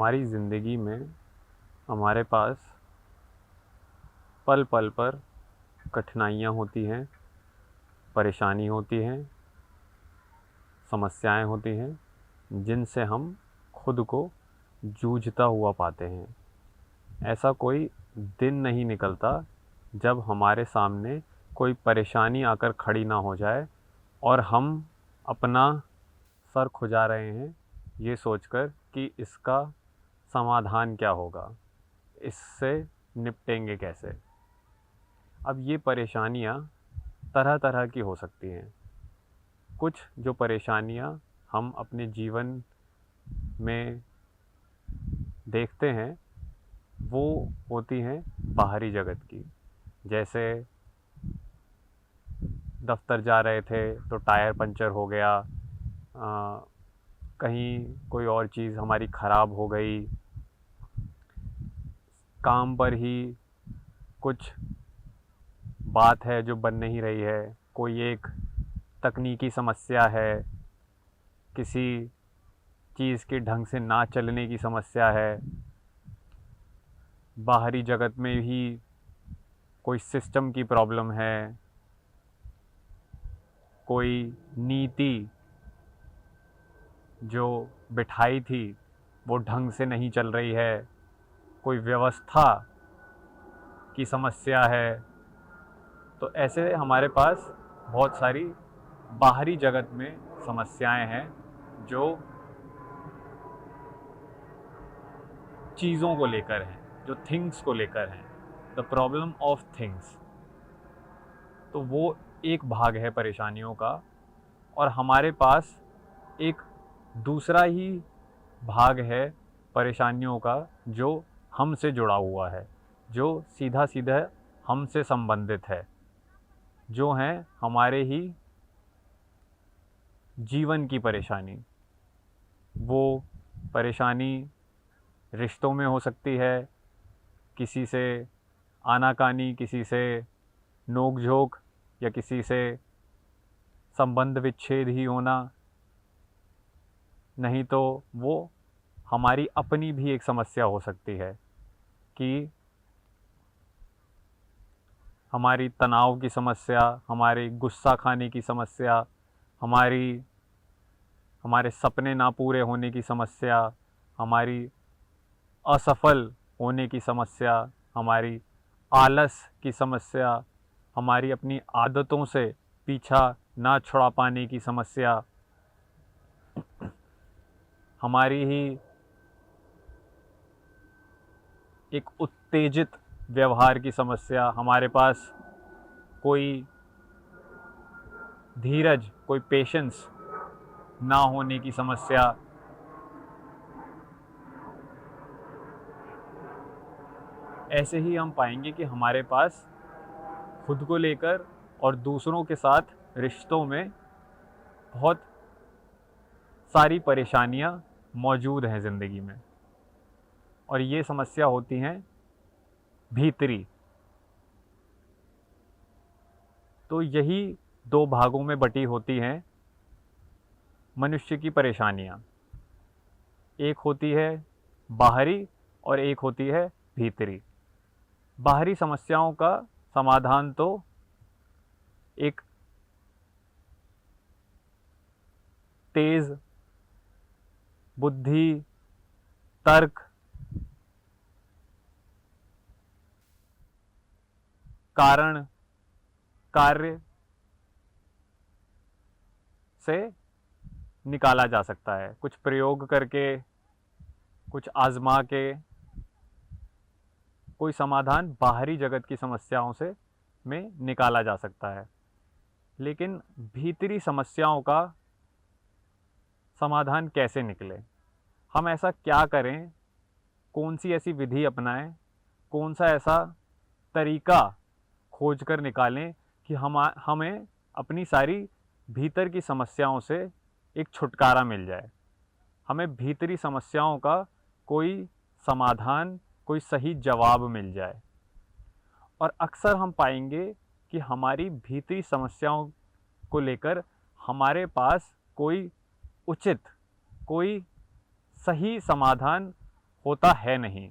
हमारी ज़िंदगी में हमारे पास पल पल पर कठिनाइयाँ होती हैं, परेशानी होती हैं, समस्याएं होती हैं जिनसे हम खुद को जूझता हुआ पाते हैं। ऐसा कोई दिन नहीं निकलता जब हमारे सामने कोई परेशानी आकर खड़ी ना हो जाए और हम अपना सर खुजा रहे हैं ये सोचकर कि इसका समाधान क्या होगा, इससे निपटेंगे कैसे। अब ये परेशानियाँ तरह तरह की हो सकती हैं। कुछ जो परेशानियाँ हम अपने जीवन में देखते हैं वो होती हैं बाहरी जगत की। जैसे दफ्तर जा रहे थे तो टायर पंचर हो गया, कहीं कोई और चीज़ हमारी ख़राब हो गई, काम पर ही कुछ बात है जो बन नहीं रही है, कोई एक तकनीकी समस्या है, किसी चीज़ के ढंग से ना चलने की समस्या है, बाहरी जगत में ही कोई सिस्टम की प्रॉब्लम है, कोई नीति जो बिठाई थी वो ढंग से नहीं चल रही है, कोई व्यवस्था की समस्या है। तो ऐसे हमारे पास बहुत सारी बाहरी जगत में समस्याएं हैं जो चीज़ों को लेकर हैं, जो थिंग्स को लेकर हैं, द प्रॉब्लम ऑफ थिंग्स। तो वो एक भाग है परेशानियों का। और हमारे पास एक दूसरा ही भाग है परेशानियों का जो हमसे जुड़ा हुआ है, जो सीधा सीधा हमसे संबंधित है, जो हैं हमारे ही जीवन की परेशानी। वो परेशानी रिश्तों में हो सकती है, किसी से आनाकानी, किसी से नोक झोंक, या किसी से संबंध विच्छेद ही होना। नहीं तो वो हमारी अपनी भी एक समस्या हो सकती है कि हमारी तनाव की समस्या, हमारी गुस्सा खाने की समस्या, हमारे सपने ना पूरे होने की समस्या, हमारी असफल होने की समस्या, हमारी आलस की समस्या, हमारी अपनी आदतों से पीछा ना छुड़ा पाने की समस्या, हमारी ही एक उत्तेजित व्यवहार की समस्या, हमारे पास कोई धीरज, कोई पेशेंस ना होने की समस्या। ऐसे ही हम पाएंगे कि हमारे पास खुद को लेकर और दूसरों के साथ रिश्तों में बहुत सारी परेशानियां मौजूद हैं ज़िंदगी में। और ये समस्या होती हैं भीतरी। तो यही दो भागों में बटी होती हैं मनुष्य की परेशानियां। एक होती है बाहरी और एक होती है भीतरी। बाहरी समस्याओं का समाधान तो एक तेज बुद्धि, तर्क, कारण, कार्य से निकाला जा सकता है। कुछ प्रयोग करके, कुछ आजमा के कोई समाधान बाहरी जगत की समस्याओं से में निकाला जा सकता है। लेकिन भीतरी समस्याओं का समाधान कैसे निकले, हम ऐसा क्या करें, कौन सी ऐसी विधि अपनाएं, कौन सा ऐसा तरीका खोज कर निकालें कि हमें अपनी सारी भीतर की समस्याओं से एक छुटकारा मिल जाए, हमें भीतरी समस्याओं का कोई समाधान, कोई सही जवाब मिल जाए। और अक्सर हम पाएंगे कि हमारी भीतरी समस्याओं को लेकर हमारे पास कोई उचित, कोई सही समाधान होता है नहीं।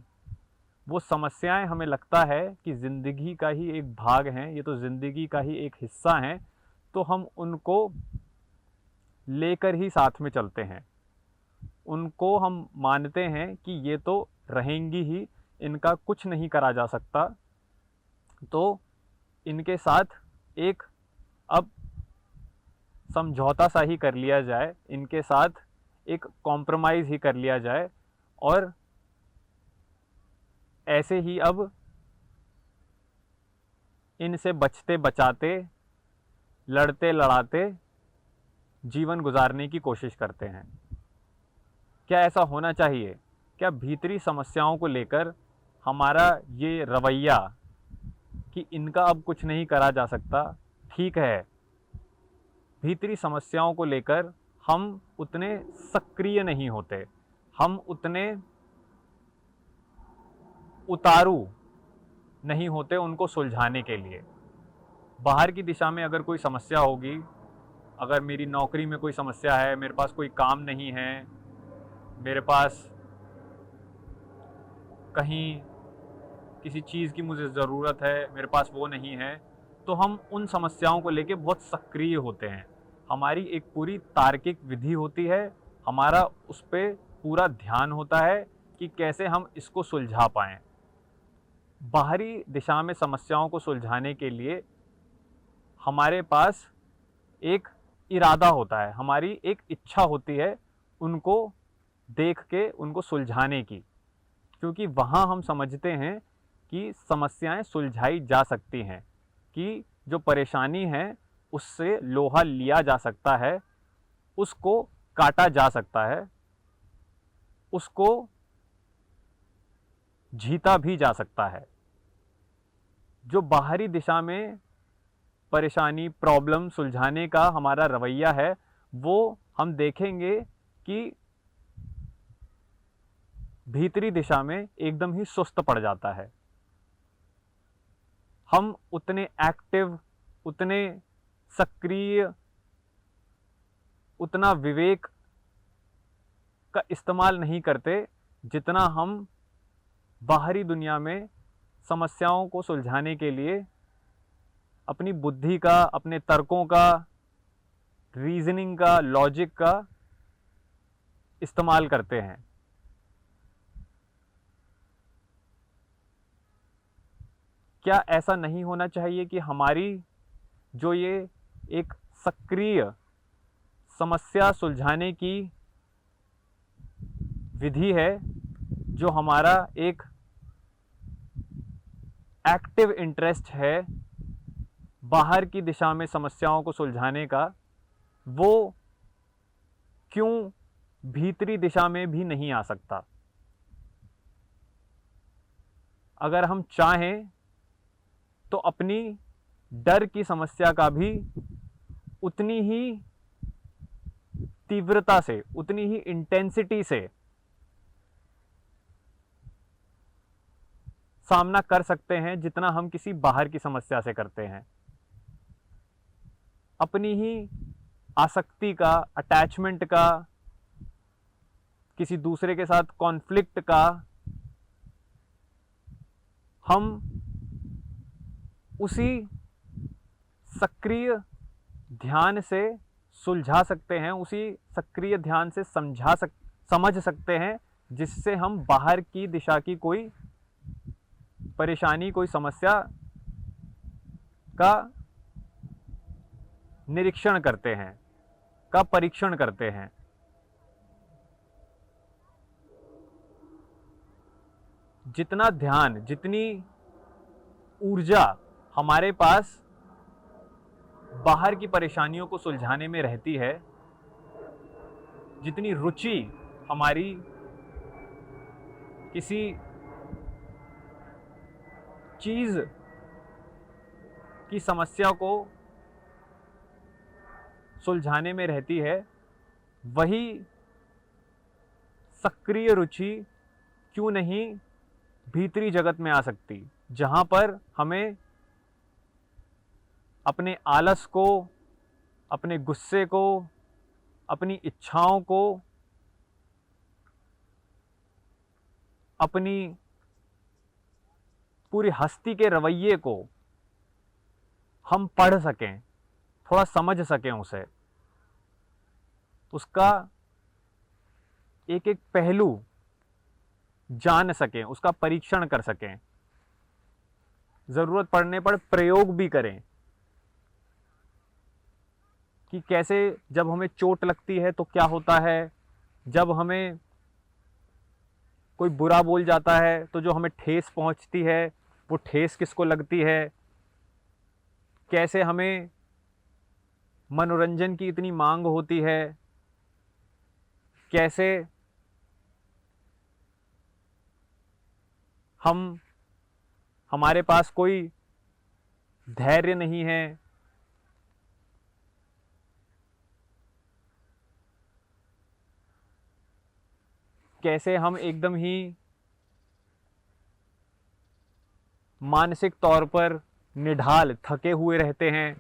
वो समस्याएं हमें लगता है कि ज़िंदगी का ही एक भाग हैं, ये तो ज़िंदगी का ही एक हिस्सा हैं, तो हम उनको लेकर ही साथ में चलते हैं। उनको हम मानते हैं कि ये तो रहेंगी ही, इनका कुछ नहीं करा जा सकता, तो इनके साथ एक अब समझौता सा ही कर लिया जाए, इनके साथ एक कॉम्प्रोमाइज़ ही कर लिया जाए, और ऐसे ही अब इनसे बचते बचाते, लड़ते लड़ाते जीवन गुजारने की कोशिश करते हैं। क्या ऐसा होना चाहिए? क्या भीतरी समस्याओं को लेकर हमारा ये रवैया कि इनका अब कुछ नहीं करा जा सकता, ठीक है, भीतरी समस्याओं को लेकर हम उतने सक्रिय नहीं होते, हम उतने उतारू नहीं होते उनको सुलझाने के लिए। बाहर की दिशा में अगर कोई समस्या होगी, अगर मेरी नौकरी में कोई समस्या है, मेरे पास कोई काम नहीं है, मेरे पास कहीं किसी चीज़ की मुझे ज़रूरत है, मेरे पास वो नहीं है, तो हम उन समस्याओं को लेके बहुत सक्रिय होते हैं। हमारी एक पूरी तार्किक विधि होती है, हमारा उस पे पूरा ध्यान होता है कि कैसे हम इसको सुलझा पाएँ। बाहरी दिशा में समस्याओं को सुलझाने के लिए हमारे पास एक इरादा होता है, हमारी एक इच्छा होती है उनको देख के उनको सुलझाने की, क्योंकि वहाँ हम समझते हैं कि समस्याएं सुलझाई जा सकती हैं, कि जो परेशानी है उससे लोहा लिया जा सकता है, उसको काटा जा सकता है, उसको जीता भी जा सकता है। जो बाहरी दिशा में परेशानी, प्रॉब्लम सुलझाने का हमारा रवैया है, वो हम देखेंगे कि भीतरी दिशा में एकदम ही सुस्त पड़ जाता है। हम उतने एक्टिव, उतने सक्रिय, उतना विवेक का इस्तेमाल नहीं करते जितना हम बाहरी दुनिया में समस्याओं को सुलझाने के लिए अपनी बुद्धि का, अपने तर्कों का, रीजनिंग का, लॉजिक का इस्तेमाल करते हैं। क्या ऐसा नहीं होना चाहिए कि हमारी जो ये एक सक्रिय समस्या सुलझाने की विधि है, जो हमारा एक एक्टिव इंटरेस्ट है बाहर की दिशा में समस्याओं को सुलझाने का, वो क्यों भीतरी दिशा में भी नहीं आ सकता? अगर हम चाहें तो अपनी डर की समस्या का भी उतनी ही तीव्रता से, उतनी ही इंटेंसिटी से सामना कर सकते हैं जितना हम किसी बाहर की समस्या से करते हैं। अपनी ही आसक्ति का, अटैचमेंट का, किसी दूसरे के साथ कॉन्फ्लिक्ट का हम उसी सक्रिय ध्यान से सुलझा सकते हैं, उसी सक्रिय ध्यान से समझ सकते हैं, जिससे हम बाहर की दिशा की कोई परेशानी, कोई समस्या का निरीक्षण करते हैं, का परीक्षण करते हैं। जितना ध्यान, जितनी ऊर्जा हमारे पास बाहर की परेशानियों को सुलझाने में रहती है, जितनी रुचि हमारी किसी चीज़ की समस्या को सुलझाने में रहती है, वही सक्रिय रुचि क्यों नहीं भीतरी जगत में आ सकती, जहाँ पर हमें अपने आलस को, अपने गुस्से को, अपनी इच्छाओं को अपनी पूरी हस्ती के रवैये को हम पढ़ सकें, थोड़ा समझ सकें उसे, उसका एक एक पहलू जान सकें, उसका परीक्षण कर सकें, ज़रूरत पड़ने पर प्रयोग भी करें कि कैसे जब हमें चोट लगती है तो क्या होता है, जब हमें कोई बुरा बोल जाता है तो जो हमें ठेस पहुंचती है वो ठेस किसको लगती है, कैसे हमें मनोरंजन की इतनी मांग होती है, कैसे हमारे पास कोई धैर्य नहीं है, कैसे हम एकदम ही मानसिक तौर पर निढाल थके हुए रहते हैं।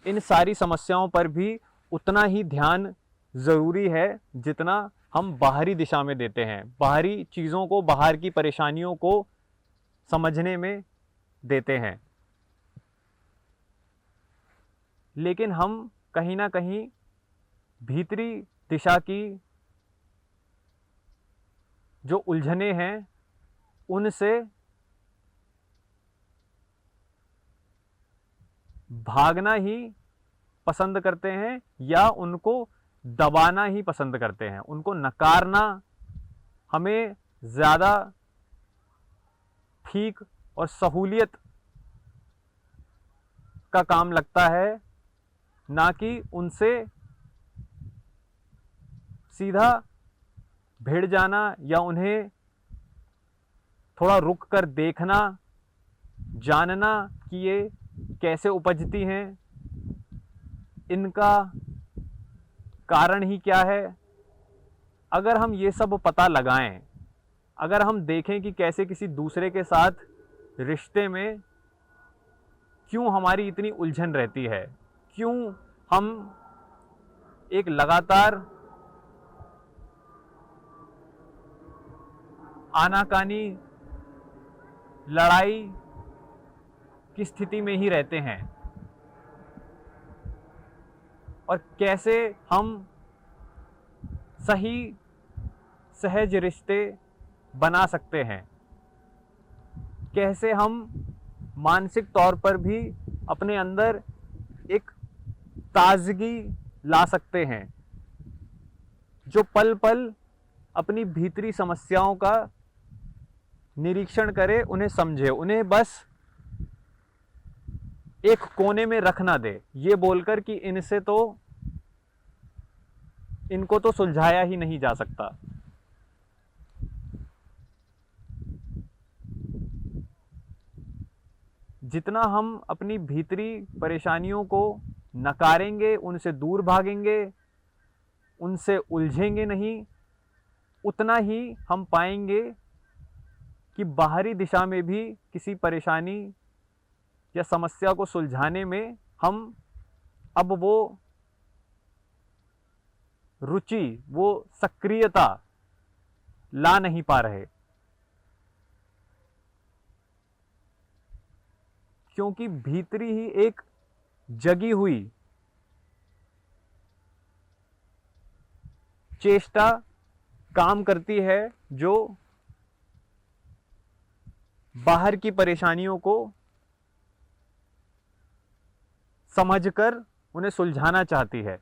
इन सारी समस्याओं पर भी उतना ही ध्यान ज़रूरी है जितना हम बाहरी दिशा में देते हैं, बाहरी चीज़ों को, बाहर की परेशानियों को समझने में देते हैं। लेकिन हम कहीं ना कहीं भीतरी दिशा की जो उलझने हैं उनसे भागना ही पसंद करते हैं या उनको दबाना ही पसंद करते हैं। उनको नकारना हमें ज़्यादा ठीक और सहूलियत का काम लगता है, ना कि उनसे सीधा भिड़ जाना या उन्हें थोड़ा रुक कर देखना, जानना कि ये कैसे उपजती हैं, इनका कारण ही क्या है। अगर हम ये सब पता लगाएं, अगर हम देखें कि कैसे किसी दूसरे के साथ रिश्ते में क्यों हमारी इतनी उलझन रहती है, क्यों हम एक लगातार आनाकानी लड़ाई की स्थिति में ही रहते हैं, और कैसे हम सही सहज रिश्ते बना सकते हैं, कैसे हम मानसिक तौर पर भी अपने अंदर एक ताजगी ला सकते हैं, जो पल पल अपनी भीतरी समस्याओं का निरीक्षण करे, उन्हें समझे, उन्हें बस एक कोने में रख ना दे ये बोलकर कि इनको तो सुलझाया ही नहीं जा सकता। जितना हम अपनी भीतरी परेशानियों को नकारेंगे, उनसे दूर भागेंगे, उनसे उलझेंगे नहीं, उतना ही हम पाएंगे कि बाहरी दिशा में भी किसी परेशानी या समस्या को सुलझाने में हम अब वो रुचि, वो सक्रियता ला नहीं पा रहे, क्योंकि भीतरी ही एक जगी हुई चेष्टा काम करती है जो बाहर की परेशानियों को समझकर उन्हें सुलझाना चाहती है।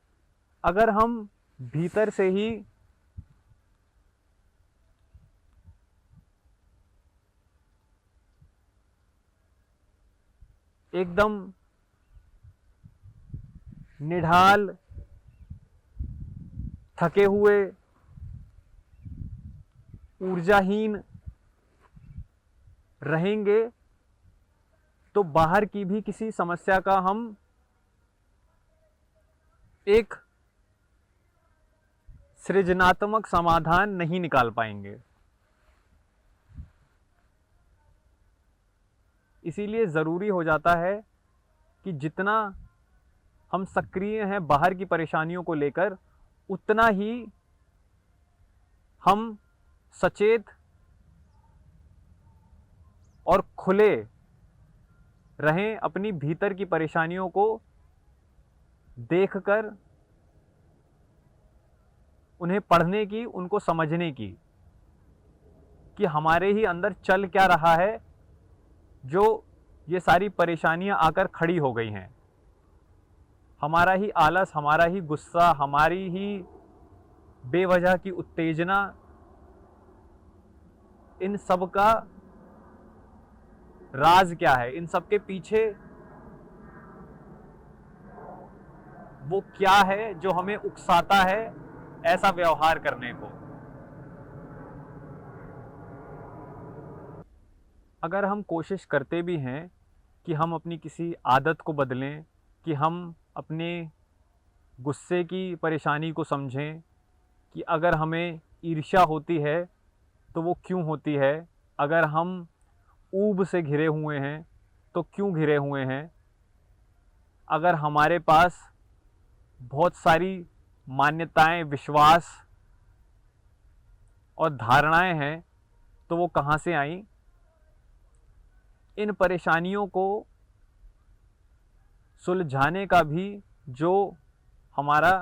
अगर हम भीतर से ही एकदम निढाल, थके हुए, ऊर्जाहीन रहेंगे तो बाहर की भी किसी समस्या का हम एक सृजनात्मक समाधान नहीं निकाल पाएंगे। इसीलिए ज़रूरी हो जाता है कि जितना हम सक्रिय हैं बाहर की परेशानियों को लेकर, उतना ही हम सचेत और खुले रहें, अपनी भीतर की परेशानियों को देखकर उन्हें पढ़ने की, उनको समझने की, कि हमारे ही अंदर चल क्या रहा है जो ये सारी परेशानियां आकर खड़ी हो गई हैं। हमारा ही आलस, हमारा ही गुस्सा, हमारी ही बेवजह की उत्तेजना, इन सब का राज क्या है, इन सब के पीछे वो क्या है जो हमें उकसाता है ऐसा व्यवहार करने को। अगर हम कोशिश करते भी हैं कि हम अपनी किसी आदत को बदलें, कि हम अपने गुस्से की परेशानी को समझें, कि अगर हमें ईर्ष्या होती है तो वो क्यों होती है, अगर हम ऊब से घिरे हुए हैं तो क्यों घिरे हुए हैं, अगर हमारे पास बहुत सारी मान्यताएं, विश्वास और धारणाएं हैं तो वो कहाँ से आईं। इन परेशानियों को सुलझाने का भी जो हमारा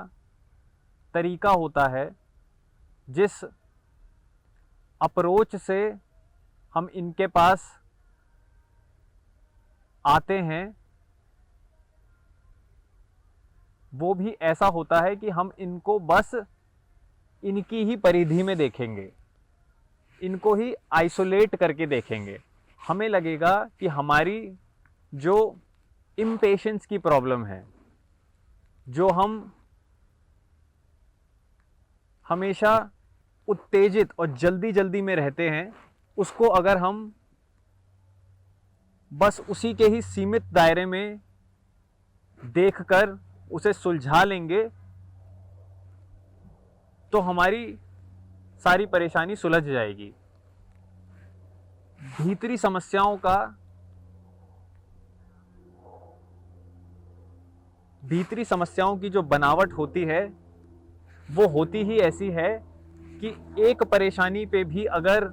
तरीका होता है, जिस अप्रोच से हम इनके पास आते हैं, वो भी ऐसा होता है कि हम इनको बस इनकी ही परिधि में देखेंगे, इनको ही आइसोलेट करके देखेंगे। हमें लगेगा कि हमारी जो इम्पेशेंस की प्रॉब्लम है, जो हम हमेशा उत्तेजित और जल्दी जल्दी में रहते हैं, उसको अगर हम बस उसी के ही सीमित दायरे में देखकर उसे सुलझा लेंगे तो हमारी सारी परेशानी सुलझ जाएगी। भीतरी समस्याओं का, भीतरी समस्याओं की जो बनावट होती है वो होती ही ऐसी है कि एक परेशानी पे भी अगर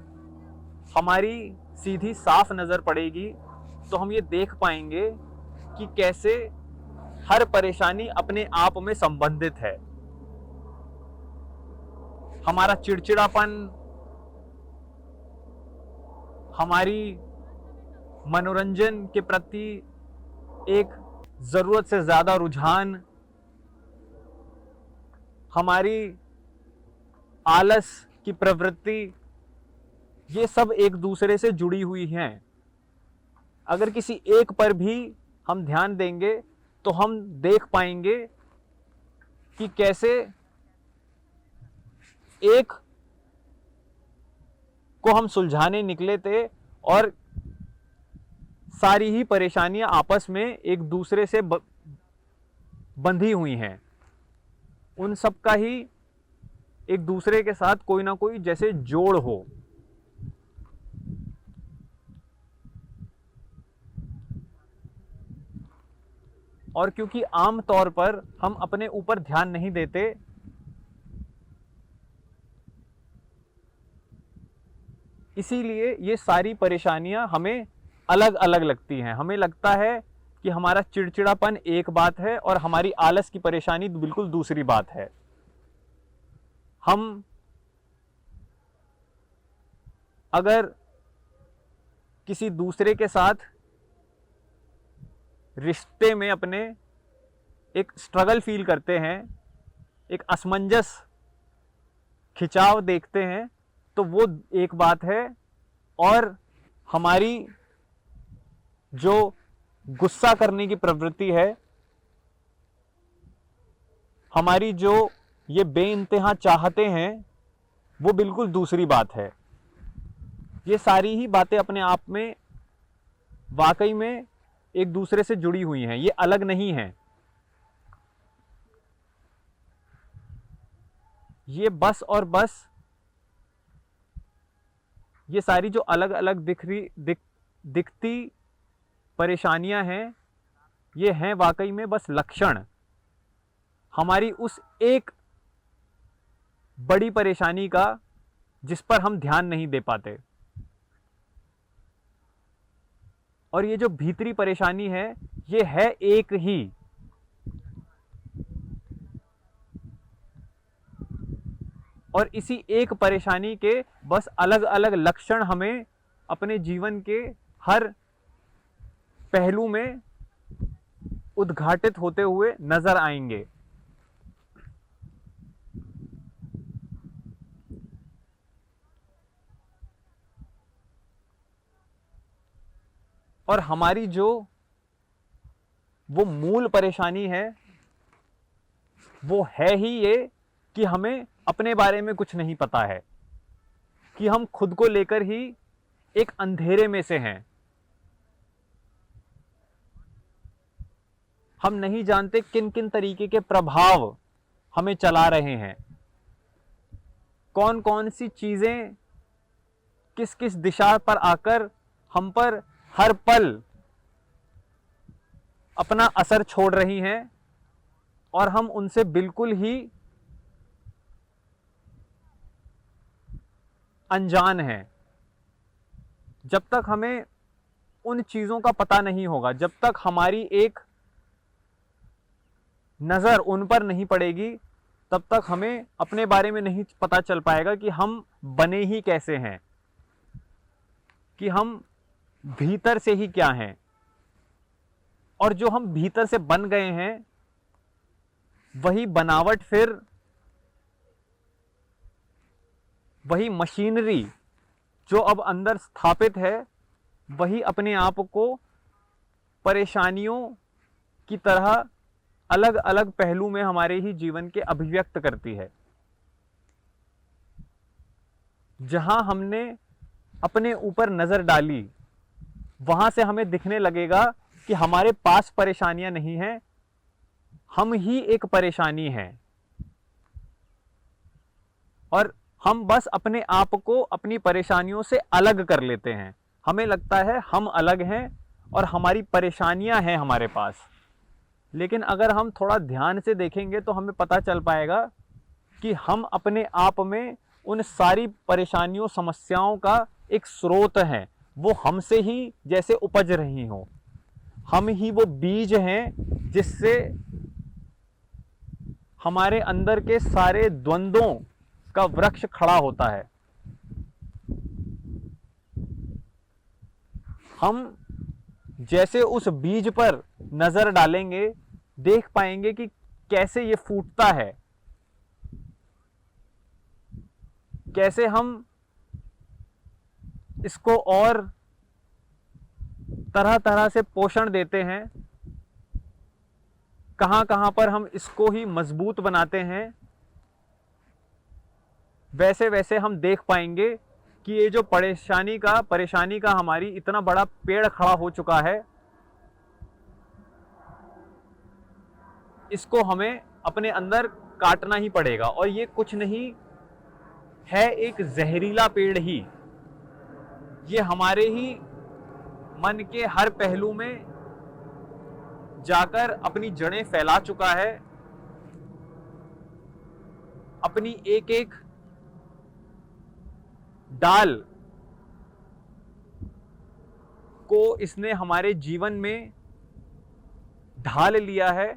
हमारी सीधी साफ नज़र पड़ेगी तो हम ये देख पाएंगे कि कैसे हर परेशानी अपने आप में संबंधित है। हमारा चिड़चिड़ापन, हमारी मनोरंजन के प्रति एक ज़रूरत से ज़्यादा रुझान, हमारी आलस की प्रवृत्ति, ये सब एक दूसरे से जुड़ी हुई हैं। अगर किसी एक पर भी हम ध्यान देंगे तो हम देख पाएंगे कि कैसे एक को हम सुलझाने निकले थे और सारी ही परेशानियां आपस में एक दूसरे से बंधी हुई हैं। उन सब का ही एक दूसरे के साथ कोई ना कोई जैसे जोड़ हो। और क्योंकि आम तौर पर हम अपने ऊपर ध्यान नहीं देते, इसीलिए ये सारी परेशानियां हमें अलग अलग लगती हैं। हमें लगता है कि हमारा चिड़चिड़ापन एक बात है और हमारी आलस की परेशानी बिल्कुल दूसरी बात है। हम अगर किसी दूसरे के साथ रिश्ते में अपने एक स्ट्रगल फील करते हैं, एक असमंजस, खिंचाव देखते हैं, तो वो एक बात है। और हमारी जो गुस्सा करने की प्रवृत्ति है, हमारी जो ये बेइंतहा चाहते हैं, वो बिल्कुल दूसरी बात है। ये सारी ही बातें अपने आप में वाकई में एक दूसरे से जुड़ी हुई हैं, ये अलग नहीं हैं। ये बस और बस ये सारी जो अलग अलग दिखती परेशानियां हैं, ये हैं वाकई में बस लक्षण हमारी उस एक बड़ी परेशानी का जिस पर हम ध्यान नहीं दे पाते। और ये जो भीतरी परेशानी है, ये है एक ही। और इसी एक परेशानी के बस अलग अलग लक्षण हमें अपने जीवन के हर पहलू में उद्घाटित होते हुए नजर आएंगे। और हमारी जो वो मूल परेशानी है, वो है ही ये कि हमें अपने बारे में कुछ नहीं पता है, कि हम खुद को लेकर ही एक अंधेरे में से हैं। हम नहीं जानते किन किन तरीके के प्रभाव हमें चला रहे हैं, कौन कौन सी चीजें किस किस दिशा पर आकर हम पर हर पल अपना असर छोड़ रही हैं, और हम उनसे बिल्कुल ही अनजान हैं। जब तक हमें उन चीजों का पता नहीं होगा, जब तक हमारी एक नजर उन पर नहीं पड़ेगी, तब तक हमें अपने बारे में नहीं पता चल पाएगा कि हम बने ही कैसे हैं, कि हम भीतर से ही क्या हैं। और जो हम भीतर से बन गए हैं, वही बनावट, फिर वही मशीनरी जो अब अंदर स्थापित है, वही अपने आप को परेशानियों की तरह अलग अलग पहलू में हमारे ही जीवन के अभिव्यक्त करती है। जहां हमने अपने ऊपर नजर डाली, वहां से हमें दिखने लगेगा कि हमारे पास परेशानियां नहीं हैं, हम ही एक परेशानी है। और हम बस अपने आप को अपनी परेशानियों से अलग कर लेते हैं। हमें लगता है हम अलग हैं और हमारी परेशानियां हैं हमारे पास। लेकिन अगर हम थोड़ा ध्यान से देखेंगे तो हमें पता चल पाएगा कि हम अपने आप में उन सारी परेशानियों, समस्याओं का एक स्रोत हैं। वो हमसे ही जैसे उपज रही हों। हम ही वो बीज हैं जिससे हमारे अंदर के सारे द्वंद्वों का वृक्ष खड़ा होता है। हम जैसे उस बीज पर नजर डालेंगे, देख पाएंगे कि कैसे ये फूटता है, कैसे हम इसको और तरह तरह से पोषण देते हैं, कहां कहां पर हम इसको ही मजबूत बनाते हैं। वैसे वैसे हम देख पाएंगे कि ये जो परेशानी का हमारी इतना बड़ा पेड़ खड़ा हो चुका है, इसको हमें अपने अंदर काटना ही पड़ेगा। और ये कुछ नहीं है, एक जहरीला पेड़ ही। ये हमारे ही मन के हर पहलू में जाकर अपनी जड़ें फैला चुका है। अपनी एक एक डाल को इसने हमारे जीवन में ढाल लिया है,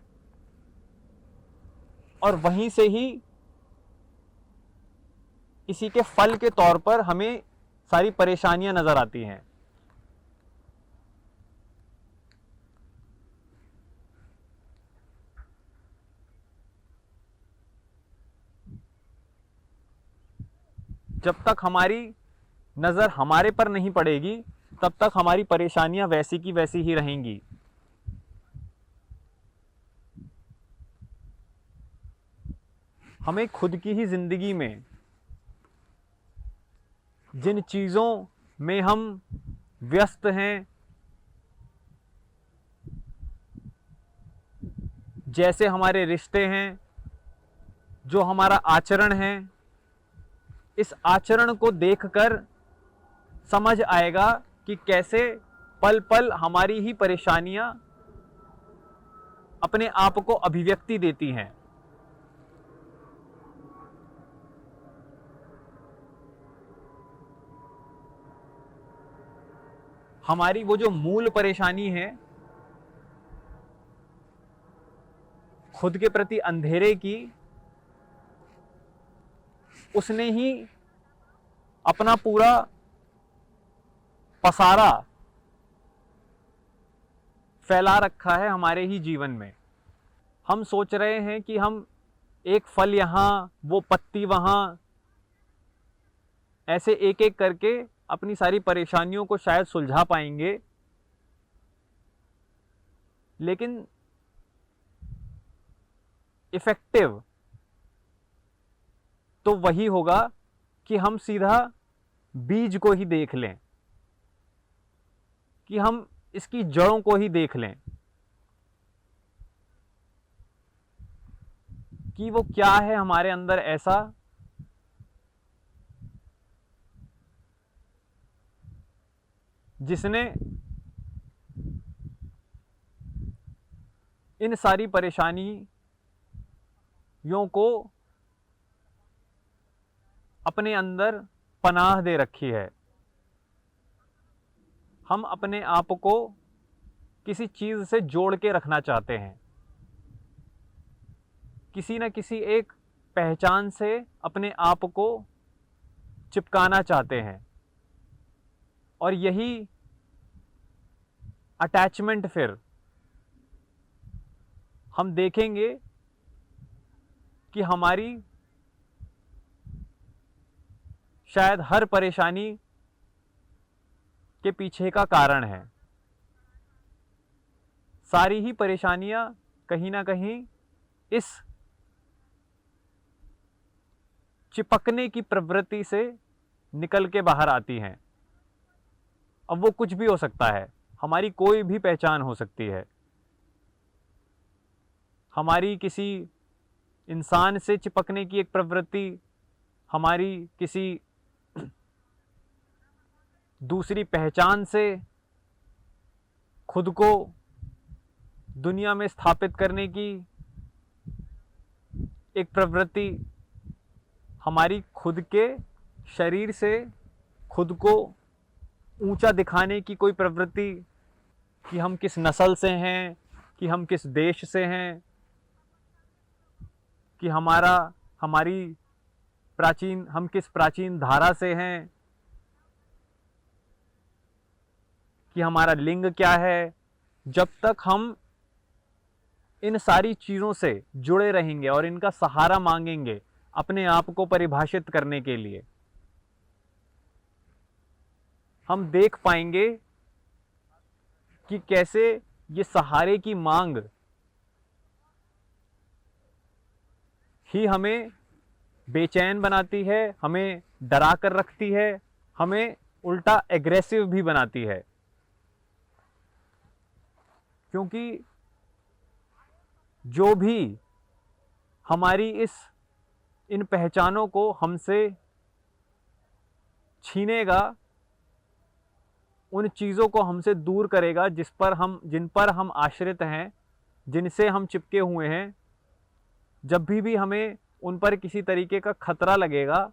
और वहीं से ही इसी के फल के तौर पर हमें सारी परेशानियां नजर आती हैं। जब तक हमारी नजर हमारे पर नहीं पड़ेगी, तब तक हमारी परेशानियां वैसी की वैसी ही रहेंगी। हमें खुद की ही जिंदगी में जिन चीजों में हम व्यस्त हैं, जैसे हमारे रिश्ते हैं, जो हमारा आचरण है, इस आचरण को देखकर समझ आएगा कि कैसे पल पल हमारी ही परेशानियां अपने आप को अभिव्यक्ति देती हैं। हमारी वो जो मूल परेशानी है खुद के प्रति अंधेरे की, उसने ही अपना पूरा पसारा फैला रखा है हमारे ही जीवन में। हम सोच रहे हैं कि हम एक फल यहाँ, वो पत्ती वहाँ, ऐसे एक एक करके अपनी सारी परेशानियों को शायद सुलझा पाएंगे, लेकिन इफेक्टिव तो वही होगा कि हम सीधा बीज को ही देख लें, कि हम इसकी जड़ों को ही देख लें कि वो क्या है हमारे अंदर ऐसा जिसने इन सारी परेशानियों को अपने अंदर पनाह दे रखी है। हम अपने आप को किसी चीज से जोड़ के रखना चाहते हैं, किसी न किसी एक पहचान से अपने आप को चिपकाना चाहते हैं, और यही अटैचमेंट फिर हम देखेंगे कि हमारी शायद हर परेशानी के पीछे का कारण है। सारी ही परेशानियां कहीं ना कहीं इस चिपकने की प्रवृत्ति से निकल के बाहर आती हैं। अब वो कुछ भी हो सकता है, हमारी कोई भी पहचान हो सकती है, हमारी किसी इंसान से चिपकने की एक प्रवृत्ति, हमारी किसी दूसरी पहचान से खुद को दुनिया में स्थापित करने की एक प्रवृत्ति, हमारी खुद के शरीर से खुद को ऊंचा दिखाने की कोई प्रवृत्ति, कि हम किस नस्ल से हैं, कि हम किस देश से हैं, कि हम किस प्राचीन धारा से हैं, कि हमारा लिंग क्या है। जब तक हम इन सारी चीज़ों से जुड़े रहेंगे और इनका सहारा मांगेंगे अपने आप को परिभाषित करने के लिए, हम देख पाएंगे कि कैसे ये सहारे की मांग ही हमें बेचैन बनाती है, हमें डरा कर रखती है, हमें उल्टा एग्रेसिव भी बनाती है। क्योंकि जो भी हमारी इन पहचानों को हमसे छीनेगा, उन चीज़ों को हमसे दूर करेगा जिन पर हम आश्रित हैं, जिनसे हम चिपके हुए हैं, जब भी हमें उन पर किसी तरीके का खतरा लगेगा,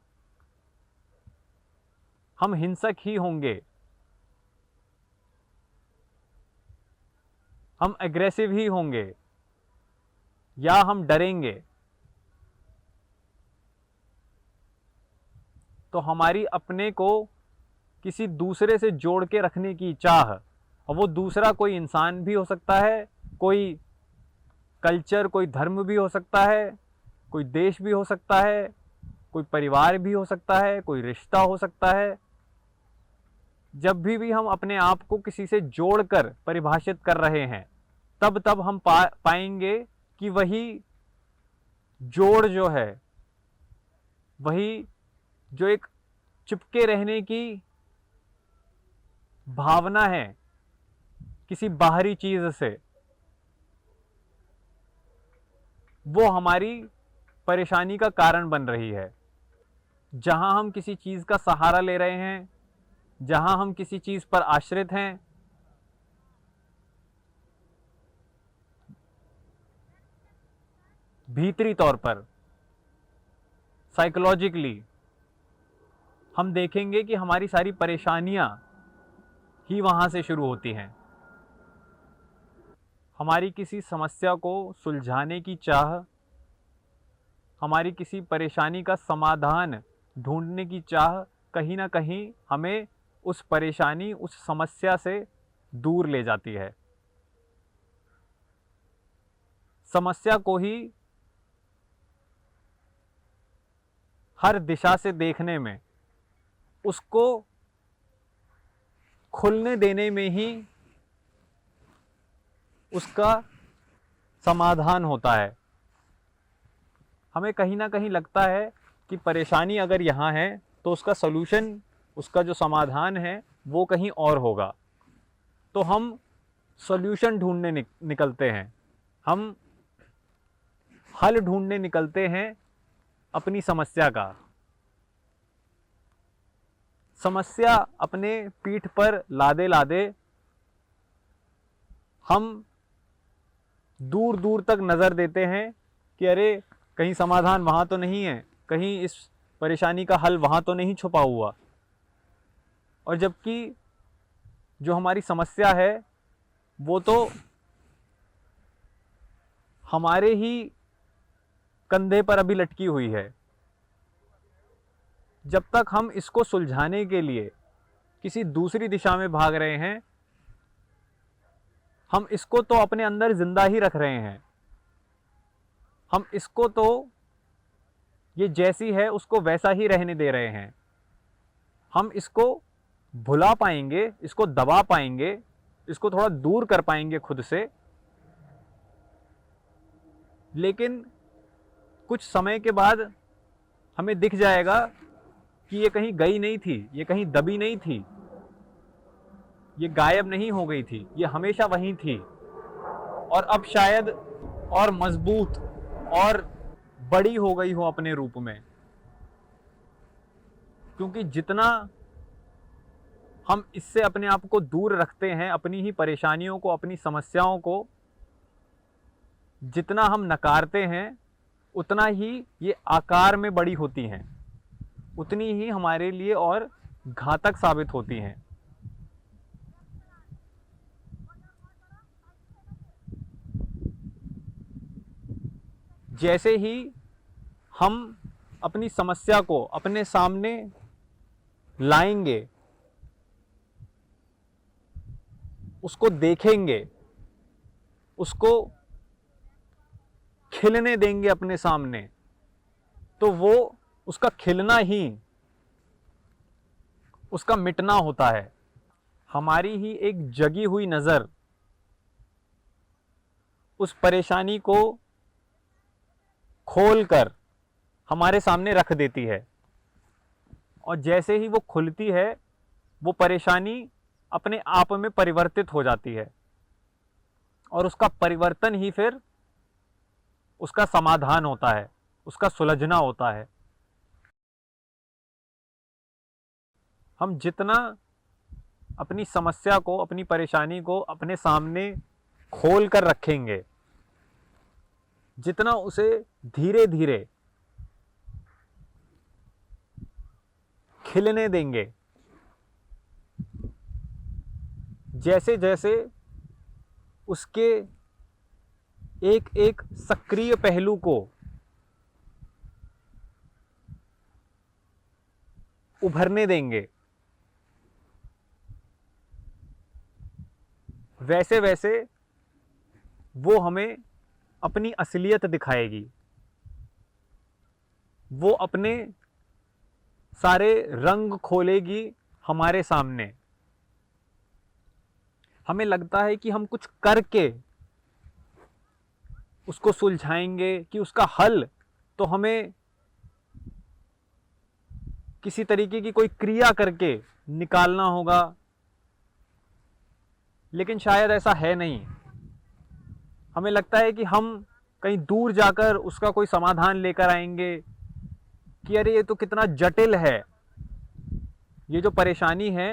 हम हिंसक ही होंगे, हम एग्रेसिव ही होंगे, या हम डरेंगे। तो हमारी अपने को किसी दूसरे से जोड़ के रखने की चाह, और वो दूसरा कोई इंसान भी हो सकता है, कोई कल्चर, कोई धर्म भी हो सकता है, कोई देश भी हो सकता है, कोई परिवार भी हो सकता है, कोई रिश्ता हो सकता है। जब भी हम अपने आप को किसी से जोड़कर परिभाषित कर रहे हैं, तब हम पाएंगे कि वही जोड़ जो है, वही जो एक चिपके रहने की भावना है किसी बाहरी चीज से, वो हमारी परेशानी का कारण बन रही है। जहां हम किसी चीज का सहारा ले रहे हैं, जहां हम किसी चीज पर आश्रित हैं, भीतरी तौर पर साइकोलॉजिकली हम देखेंगे कि हमारी सारी परेशानियां ही वहाँ से शुरू होती हैं। हमारी किसी समस्या को सुलझाने की चाह, हमारी किसी परेशानी का समाधान ढूंढने की चाह कहीं ना कहीं हमें उस परेशानी, उस समस्या से दूर ले जाती है। समस्या को ही हर दिशा से देखने में, उसको खुलने देने में ही उसका समाधान होता है। हमें कहीं ना कहीं लगता है कि परेशानी अगर यहाँ है तो उसका सलूशन, उसका जो समाधान है वो कहीं और होगा। तो हम सॉल्यूशन ढूंढने निकलते हैं, हम हल ढूंढने निकलते हैं अपनी समस्या का। समस्या अपने पीठ पर लादे लादे हम दूर दूर तक नज़र देते हैं कि अरे कहीं समाधान वहाँ तो नहीं है, कहीं इस परेशानी का हल वहाँ तो नहीं छुपा हुआ। और जबकि जो हमारी समस्या है वो तो हमारे ही कंधे पर अभी लटकी हुई है। जब तक हम इसको सुलझाने के लिए किसी दूसरी दिशा में भाग रहे हैं, हम इसको तो अपने अंदर जिंदा ही रख रहे हैं। हम इसको तो ये जैसी है उसको वैसा ही रहने दे रहे हैं। हम इसको भुला पाएंगे, इसको दबा पाएंगे, इसको थोड़ा दूर कर पाएंगे खुद से, लेकिन कुछ समय के बाद हमें दिख जाएगा कि ये कहीं गई नहीं थी, ये कहीं दबी नहीं थी, ये गायब नहीं हो गई थी, ये हमेशा वहीं थी। और अब शायद और मजबूत और बड़ी हो गई हो अपने रूप में। क्योंकि जितना हम इससे अपने आप को दूर रखते हैं, अपनी ही परेशानियों को, अपनी समस्याओं को जितना हम नकारते हैं, उतना ही ये आकार में बड़ी होती हैं, उतनी ही हमारे लिए और घातक साबित होती हैं। जैसे ही हम अपनी समस्या को अपने सामने लाएंगे, उसको देखेंगे, उसको खिलने देंगे अपने सामने, तो वो उसका खिलना ही उसका मिटना होता है। हमारी ही एक जगी हुई नज़र उस परेशानी को खोलकर हमारे सामने रख देती है। और जैसे ही वो खुलती है, वो परेशानी अपने आप में परिवर्तित हो जाती है, और उसका परिवर्तन ही फिर उसका समाधान होता है, उसका सुलझना होता है। हम जितना अपनी समस्या को, अपनी परेशानी को अपने सामने खोल कर रखेंगे, जितना उसे धीरे धीरे खिलने देंगे, जैसे जैसे उसके एक एक सक्रिय पहलू को उभरने देंगे, वैसे वैसे वो हमें अपनी असलियत दिखाएगी। वो अपने सारे रंग खोलेगी हमारे सामने। हमें लगता है कि हम कुछ करके उसको सुलझाएंगे, कि उसका हल तो हमें किसी तरीके की कोई क्रिया करके निकालना होगा, लेकिन शायद ऐसा है नहीं। हमें लगता है कि हम कहीं दूर जाकर उसका कोई समाधान लेकर आएंगे, कि अरे ये तो कितना जटिल है, ये जो परेशानी है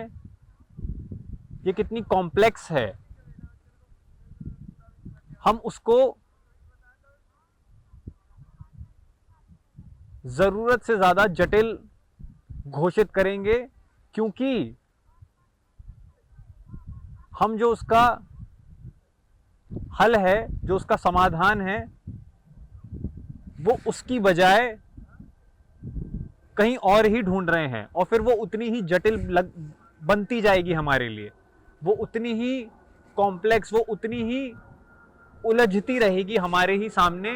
ये कितनी कॉम्प्लेक्स है। हम उसको ज़रूरत से ज़्यादा जटिल घोषित करेंगे, क्योंकि हम जो उसका हल है, जो उसका समाधान है, वो उसकी बजाय कहीं और ही ढूंढ रहे हैं, और फिर वो उतनी ही जटिल बनती जाएगी हमारे लिए, वो उतनी ही कॉम्प्लेक्स, वो उतनी ही उलझती रहेगी हमारे ही सामने,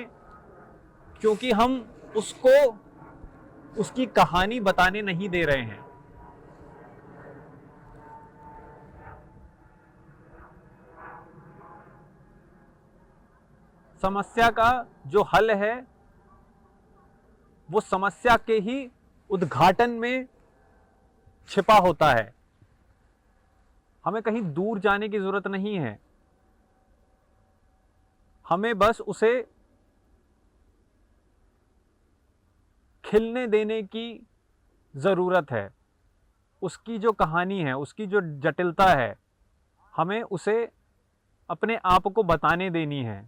क्योंकि हम उसको उसकी कहानी बताने नहीं दे रहे हैं। समस्या का जो हल है वो समस्या के ही उद्घाटन में छिपा होता है। हमें कहीं दूर जाने की जरूरत नहीं है, हमें बस उसे खिलने देने की जरूरत है। उसकी जो कहानी है, उसकी जो जटिलता है, हमें उसे अपने आप को बताने देनी है।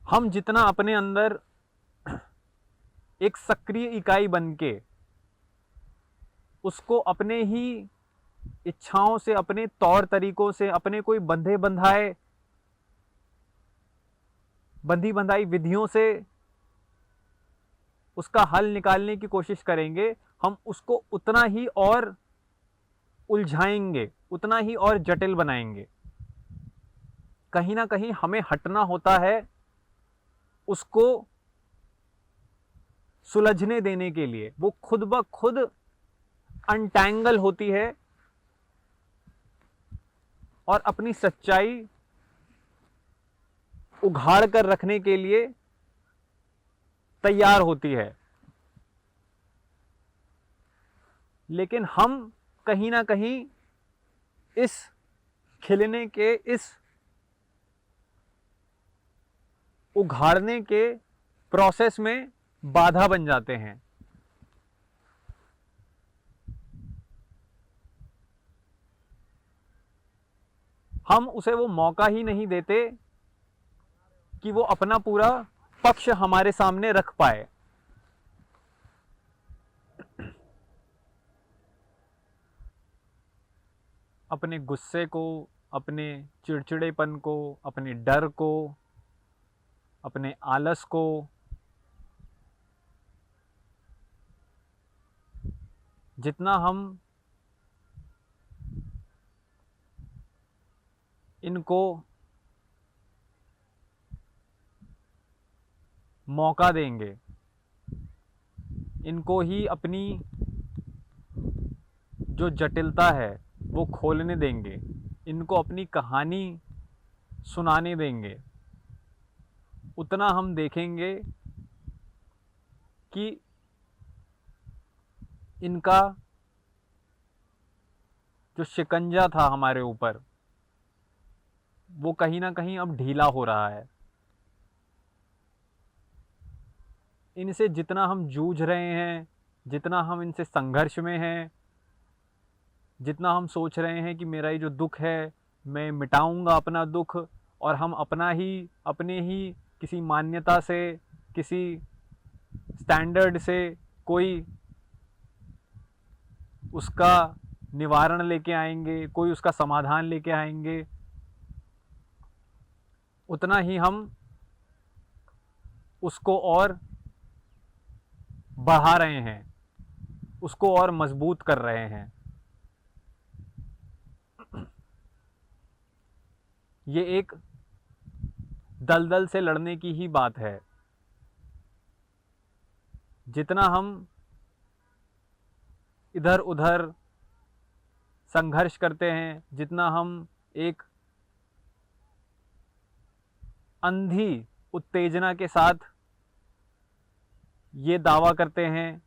हम जितना अपने अंदर एक सक्रिय इकाई बनके उसको अपने ही इच्छाओं से, अपने तौर तरीकों से, अपने कोई बंधी बंधाई विधियों से उसका हल निकालने की कोशिश करेंगे, हम उसको उतना ही और उलझाएंगे, उतना ही और जटिल बनाएंगे। कहीं ना कहीं हमें हटना होता है उसको सुलझने देने के लिए। वो खुद ब खुद अनटैंगल होती है और अपनी सच्चाई उघाड़ कर रखने के लिए तैयार होती है। लेकिन हम कहीं ना कहीं इस खिलने के, इस उघाड़ने के प्रोसेस में बाधा बन जाते हैं। हम उसे वो मौका ही नहीं देते कि वो अपना पूरा पक्ष हमारे सामने रख पाए। अपने गुस्से को, अपने चिड़चिड़ेपन को, अपने डर को, अपने आलस को, जितना हम इनको मौका देंगे, इनको ही अपनी जो जटिलता है वो खोलने देंगे, इनको अपनी कहानी सुनाने देंगे, उतना हम देखेंगे कि इनका जो शिकंजा था हमारे ऊपर, वो कहीं ना कहीं अब ढीला हो रहा है। इनसे जितना हम जूझ रहे हैं, जितना हम इनसे संघर्ष में हैं, जितना हम सोच रहे हैं कि मेरा ये जो दुख है मैं मिटाऊंगा अपना दुख, और हम अपने ही किसी मान्यता से, किसी स्टैंडर्ड से कोई उसका निवारण लेके आएंगे, कोई उसका समाधान लेके आएंगे, उतना ही हम उसको और बढ़ा रहे हैं, उसको और मजबूत कर रहे हैं। ये एक दलदल से लड़ने की ही बात है। जितना हम इधर उधर संघर्ष करते हैं, जितना हम एक अंधी उत्तेजना के साथ ये दावा करते हैं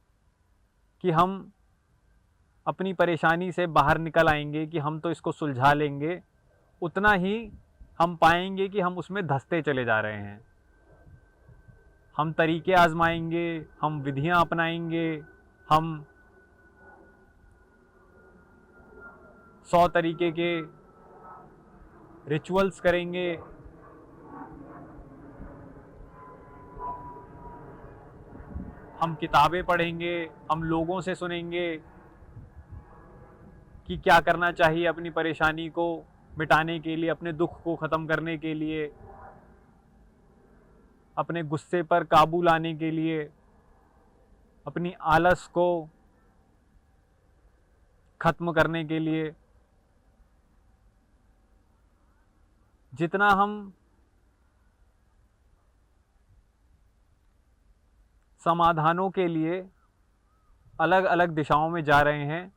कि हम अपनी परेशानी से बाहर निकल आएंगे, कि हम तो इसको सुलझा लेंगे, उतना ही हम पाएंगे कि हम उसमें धंसते चले जा रहे हैं। हम तरीके आजमाएंगे, हम विधियां अपनाएंगे, हम 100 तरीके के रिचुअल्स करेंगे, हम किताबें पढ़ेंगे, हम लोगों से सुनेंगे कि क्या करना चाहिए अपनी परेशानी को मिटाने के लिए, अपने दुख को ख़त्म करने के लिए, अपने गुस्से पर काबू लाने के लिए, अपनी आलस को ख़त्म करने के लिए। जितना हम समाधानों के लिए अलग अलग दिशाओं में जा रहे हैं,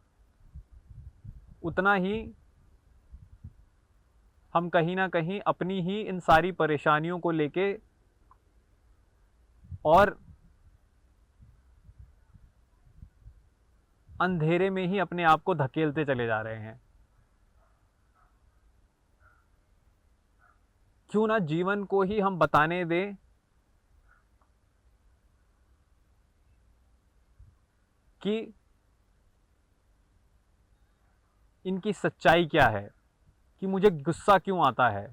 उतना ही हम कहीं ना कहीं अपनी ही इन सारी परेशानियों को लेके और अंधेरे में ही अपने आप को धकेलते चले जा रहे हैं। क्यों ना जीवन को ही हम बताने दें कि इनकी सच्चाई क्या है, कि मुझे गुस्सा क्यों आता है,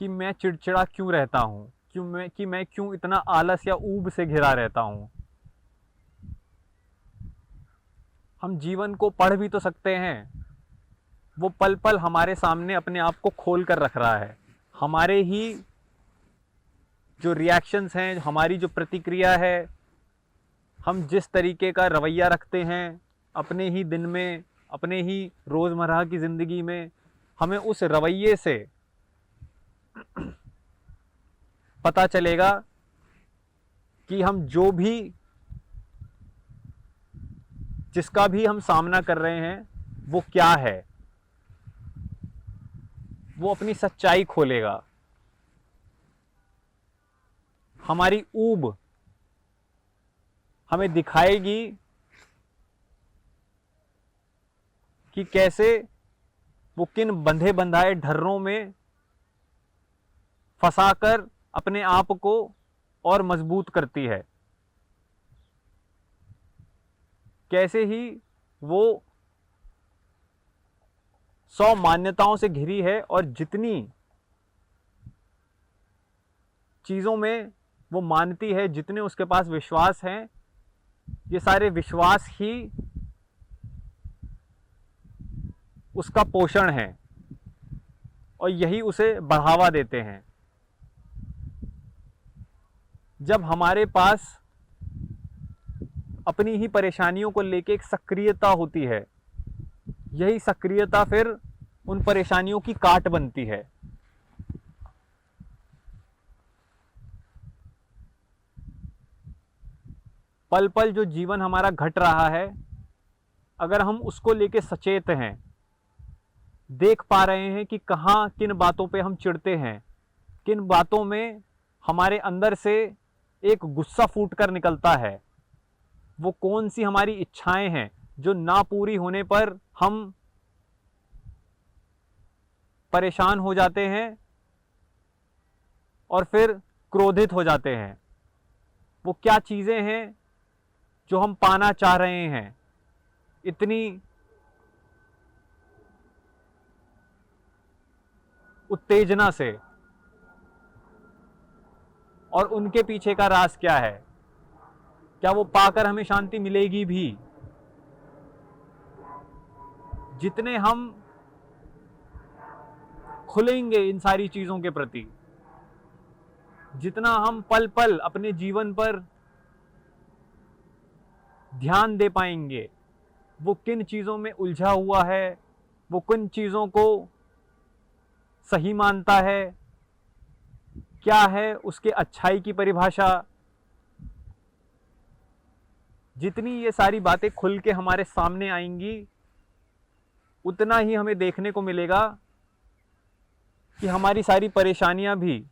कि मैं चिड़चिड़ा क्यों रहता हूँ, कि मैं क्यों इतना आलस या ऊब से घिरा रहता हूँ। हम जीवन को पढ़ भी तो सकते हैं, वो पल पल हमारे सामने अपने आप को खोल कर रख रहा है। हमारे ही जो रिएक्शंस हैं, हमारी जो प्रतिक्रिया है, हम जिस तरीके का रवैया रखते हैं अपने ही दिन में, अपने ही रोज़मर्रा की ज़िंदगी में, हमें उस रवैये से पता चलेगा कि हम जो भी, जिसका भी हम सामना कर रहे हैं वो क्या है। वो अपनी सच्चाई खोलेगा। हमारी ऊब हमें दिखाएगी कि कैसे वो किन बंधे बंधाए ढर्रों में फंसाकर अपने आप को और मजबूत करती है, कैसे ही वो 100 मान्यताओं से घिरी है और जितनी चीज़ों में वो मानती है, जितने उसके पास विश्वास हैं, ये सारे विश्वास ही उसका पोषण है और यही उसे बढ़ावा देते हैं। जब हमारे पास अपनी ही परेशानियों को लेके एक सक्रियता होती है, यही सक्रियता फिर उन परेशानियों की काट बनती है। पल पल जो जीवन हमारा घट रहा है, अगर हम उसको लेके सचेत हैं, देख पा रहे हैं कि कहाँ किन बातों पे हम चिढ़ते हैं, किन बातों में हमारे अंदर से एक गुस्सा फूट कर निकलता है, वो कौन सी हमारी इच्छाएं हैं जो ना पूरी होने पर हम परेशान हो जाते हैं और फिर क्रोधित हो जाते हैं। वो क्या चीज़ें हैं जो हम पाना चाह रहे हैं इतनी उत्तेजना से, और उनके पीछे का राज क्या है। क्या वो पाकर हमें शांति मिलेगी भी? जितने हम खुलेंगे इन सारी चीज़ों के प्रति, जितना हम पल पल अपने जीवन पर ध्यान दे पाएंगे, वो किन चीज़ों में उलझा हुआ है, वो किन चीज़ों को सही मानता है, क्या है उसके अच्छाई की परिभाषा, जितनी ये सारी बातें खुल के हमारे सामने आएंगी, उतना ही हमें देखने को मिलेगा कि हमारी सारी परेशानियां भी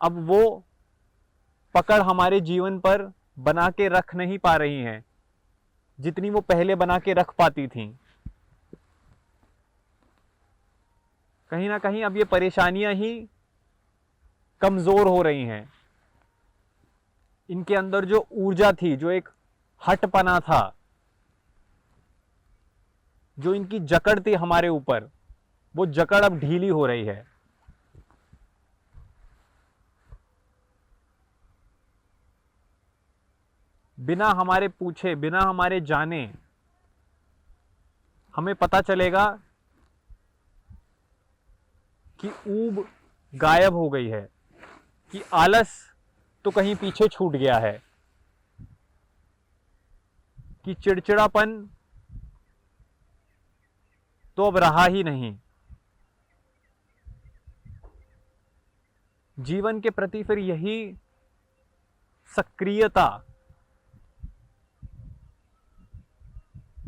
अब वो पकड़ हमारे जीवन पर बना के रख नहीं पा रही हैं जितनी वो पहले बना के रख पाती थीं। कहीं ना कहीं अब ये परेशानियां ही कमज़ोर हो रही हैं। इनके अंदर जो ऊर्जा थी, जो एक हटपना था, जो इनकी जकड़ थी हमारे ऊपर, वो जकड़ अब ढीली हो रही है। बिना हमारे पूछे, बिना हमारे जाने हमें पता चलेगा कि ऊब गायब हो गई है, कि आलस तो कहीं पीछे छूट गया है, कि चिड़चिड़ापन तो अब रहा ही नहीं। जीवन के प्रति फिर यही सक्रियता,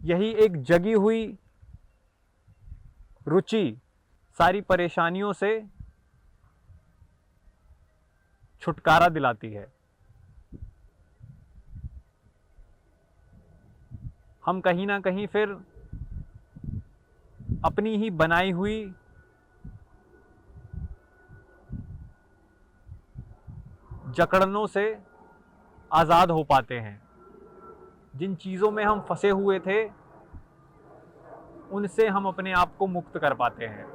यही एक जगी हुई रुचि सारी परेशानियों से छुटकारा दिलाती है। हम कहीं ना कहीं फिर अपनी ही बनाई हुई जकड़नों से आज़ाद हो पाते हैं। जिन चीज़ों में हम फंसे हुए थे उनसे हम अपने आप को मुक्त कर पाते हैं।